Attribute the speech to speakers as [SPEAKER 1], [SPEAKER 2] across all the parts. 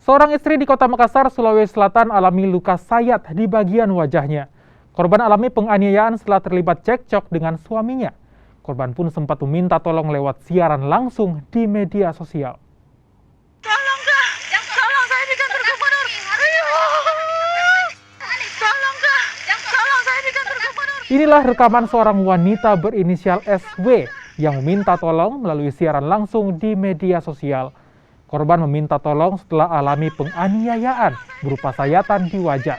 [SPEAKER 1] Seorang istri di Kota Makassar, Sulawesi Selatan alami luka sayat di bagian wajahnya. Korban alami penganiayaan setelah terlibat cekcok dengan suaminya. Korban pun sempat meminta tolong lewat siaran langsung di media sosial.
[SPEAKER 2] Tolong kak, tolong saya di kantor gubernur. Tolong saya di kantor gubernur.
[SPEAKER 1] Inilah rekaman seorang wanita berinisial SW yang meminta tolong melalui siaran langsung di media sosial. Korban meminta tolong setelah alami penganiayaan berupa sayatan di wajah.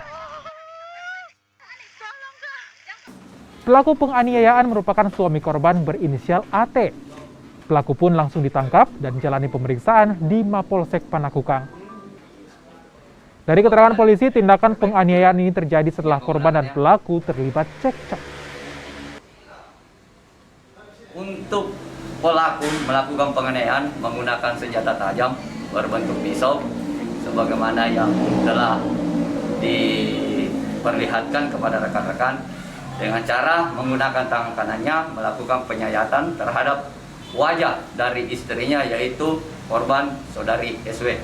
[SPEAKER 1] Pelaku penganiayaan merupakan suami korban berinisial AT. Pelaku pun langsung ditangkap dan jalani pemeriksaan di Mapolsek Panakukang. Dari keterangan polisi, tindakan penganiayaan ini terjadi setelah korban dan pelaku terlibat cekcok.
[SPEAKER 3] Untuk pelaku melakukan penganiayaan menggunakan senjata tajam berbentuk pisau sebagaimana yang telah diperlihatkan kepada rekan-rekan dengan cara menggunakan tangan kanannya melakukan penyayatan terhadap wajah dari istrinya, yaitu korban saudari SW.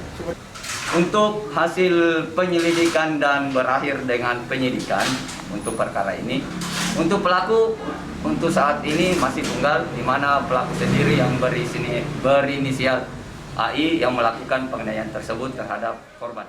[SPEAKER 3] Untuk hasil penyelidikan dan berakhir dengan penyidikan untuk perkara ini, untuk pelaku untuk saat ini masih tunggal, di mana pelaku sendiri yang berinisial AI yang melakukan penganiayaan tersebut terhadap korban.